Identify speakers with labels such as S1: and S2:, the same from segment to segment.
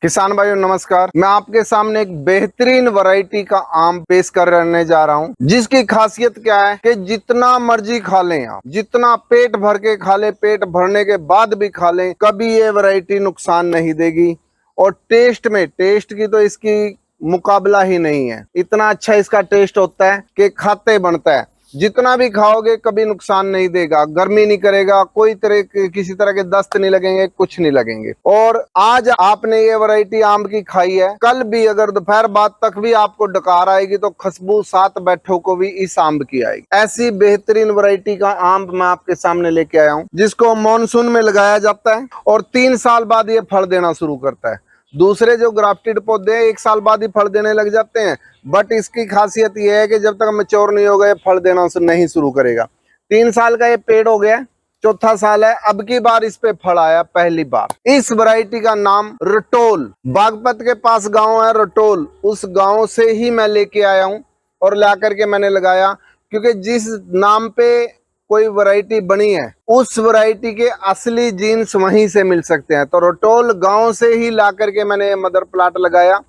S1: किसान भाइयों नमस्कार। मैं आपके सामने एक बेहतरीन वैरायटी का आम पेश करने जा रहा हूं, जिसकी खासियत क्या है कि जितना मर्जी खा लें आप, जितना पेट भर के खा लें, पेट भरने के बाद भी खा लें, कभी ये वैरायटी नुकसान नहीं देगी। और टेस्ट की तो इसकी मुकाबला ही नहीं है। इतना अच्छा इसका टेस्ट होता है कि खाते बनता है। जितना भी खाओगे कभी नुकसान नहीं देगा, गर्मी नहीं करेगा, कोई तरह के किसी तरह के दस्त नहीं लगेंगे, कुछ नहीं लगेंगे। और आज आपने ये वैरायटी आम की खाई है, कल भी अगर दोपहर बाद तक भी आपको डकार आएगी तो खुशबू 7 बैठों को भी इस आम की आएगी। ऐसी बेहतरीन वैरायटी का आम मैं आपके सामने लेके आया हूँ, जिसको मानसून में लगाया जाता है और 3 साल बाद ये फल देना शुरू करता है। दूसरे जो ग्राफ्टेड पौधे हैं 1 साल बाद ही फल देने लग जाते हैं, बट इसकी खासियत यह है कि जब तक मैच्योर नहीं होगा ये फल देना नहीं शुरू करेगा। 3 साल का ये पेड़ हो गया, चौथा साल है, अब की बार इस पे फल आया पहली बार। इस वैरायटी का नाम रटोल, बागपत के पास गांव है रटोल, उस गांव से ही मैं लेके आया हूं और ला करके मैंने लगाया, क्योंकि जिस नाम पे कोई वैरायटी बनी है उस वैरायटी के असली जीन्स वहीं से मिल सकते हैं। तो रटोल गांव से ही ला करके मैंने मदर प्लाट लगाया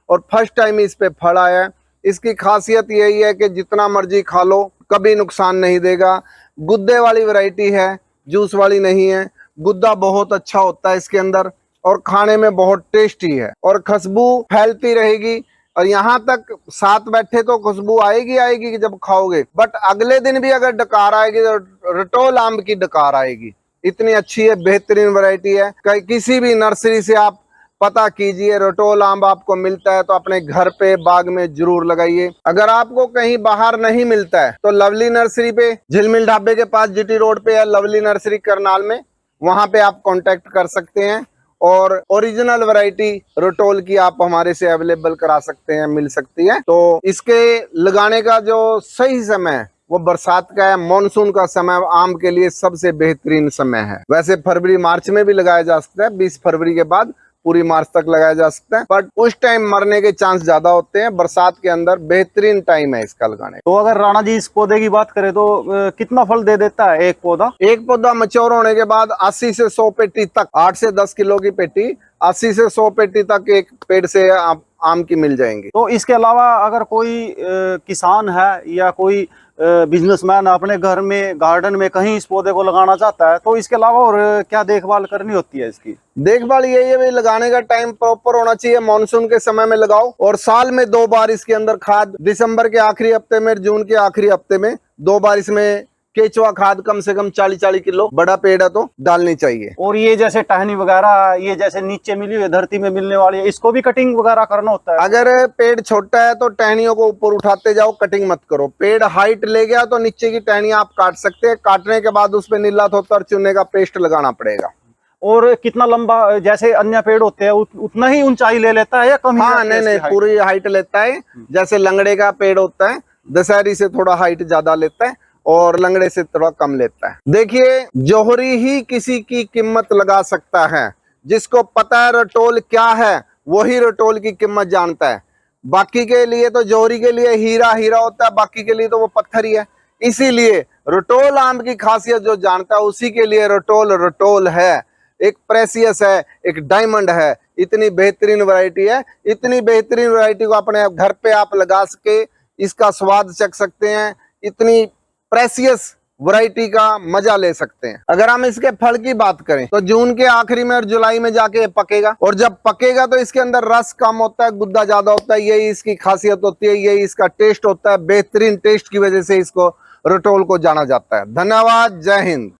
S1: और फर्स्ट टाइम इस पे फल आया है। इसकी खासियत यही है कि जितना मर्जी खा लो कभी नुकसान नहीं देगा। गुद्दे वाली वैरायटी है, जूस वाली नहीं है। गुद्दा बहुत अच्छा होता है इसके अंदर और खाने में बहुत टेस्टी है और खुशबू फैलती रहेगी। और यहाँ तक 7 बैठे तो खुशबू आएगी आएगी कि जब खाओगे, बट अगले दिन भी अगर डकार आएगी तो रटोल आम की डकार आएगी। इतनी अच्छी है, बेहतरीन वैरायटी है। किसी भी नर्सरी से आप पता कीजिए, रटोल आम आपको मिलता है तो अपने घर पे बाग में जरूर लगाइए। अगर आपको कहीं बाहर नहीं मिलता है तो लवली नर्सरी पे, झिलमिल ढाबे के पास जीटी रोड पे है लवली नर्सरी करनाल में, वहां पे आप कांटेक्ट कर सकते हैं और ओरिजिनल वैरायटी रटोल की आप हमारे से अवेलेबल करा सकते हैं, मिल सकती है। तो इसके लगाने का जो सही समय है वो बरसात का है, मानसून का समय आम के लिए सबसे बेहतरीन समय है। वैसे फरवरी मार्च में भी लगाया जा सकता है, 20 फरवरी के बाद पूरी मार्च तक लगाया जा सकता है, बट उस टाइम मरने के चांस ज्यादा होते हैं। बरसात के अंदर बेहतरीन टाइम है इसका लगाने।
S2: तो अगर राणा जी इस पौधे की बात करें तो कितना फल दे देता है एक पौधा?
S1: एक पौधा मैच्योर होने के बाद 80 से 100 पेटी तक, 8 से 10 किलो की पेटी, 80 से 100 पेटी तक एक पेड़ से आम की मिल जाएंगी।
S2: तो इसके अलावा अगर कोई किसान है या कोई बिजनेसमैन अपने घर में गार्डन में कहीं इस पौधे को लगाना चाहता है तो इसके अलावा और क्या देखभाल करनी होती है इसकी?
S1: देखभाल यही है भाई, लगाने का टाइम प्रॉपर होना चाहिए। मानसून के समय में लगाओ और साल में 2 बार इसके अंदर खाद, दिसंबर के आखिरी हफ्ते में, जून के आखिरी हफ्ते में 2 बार इसमें केचुआ खाद कम से कम 40-40 किलो, बड़ा पेड़ है तो डालनी चाहिए।
S2: और ये जैसे टहनी वगैरह, ये जैसे नीचे मिली हुई धरती में मिलने वाली है, इसको भी कटिंग वगैरह करना होता है?
S1: अगर पेड़ छोटा है तो टहनियों को ऊपर उठाते जाओ, कटिंग मत करो। पेड़ हाइट ले गया तो नीचे की टहनियां आप काट सकते हैं। काटने के बाद उस पर नीला थोतर चूने का पेस्ट लगाना पड़ेगा।
S2: और कितना लंबा, जैसे अन्य पेड़ होते हैं उतना ही ऊंचाई ले लेता है या कम?
S1: हाँ नहीं, पूरी हाइट लेता है। जैसे लंगड़े का पेड़ होता है, दशहरी से थोड़ा हाइट ज्यादा लेता है और लंगड़े से थोड़ा कम लेता है। देखिए, जोहरी ही किसी की कीमत लगा सकता है। जिसको पता है रटोल क्या है वही रटोल की कीमत जानता है। बाकी के लिए तो, जोहरी के लिए हीरा हीरा होता है, बाकी के लिए तो वो पत्थर ही है। इसीलिए रटोल आम की खासियत जो जानता है उसी के लिए रटोल रटोल है। एक प्रेसियस है, एक डायमंड है। इतनी बेहतरीन वैरायटी है। इतनी बेहतरीन वैरायटी को अपने घर पे आप लगा सके इसका स्वाद चख सकते हैं। इतनी प्रेसियस वैरायटी का मजा ले सकते हैं। अगर हम इसके फल की बात करें तो जून के आखिरी में और जुलाई में जाके पकेगा, और जब पकेगा तो इसके अंदर रस कम होता है, गुद्दा ज्यादा होता है। यही इसकी खासियत होती है, यही इसका टेस्ट होता है। बेहतरीन टेस्ट की वजह से इसको रटोल को जाना जाता है। धन्यवाद, जय हिंद।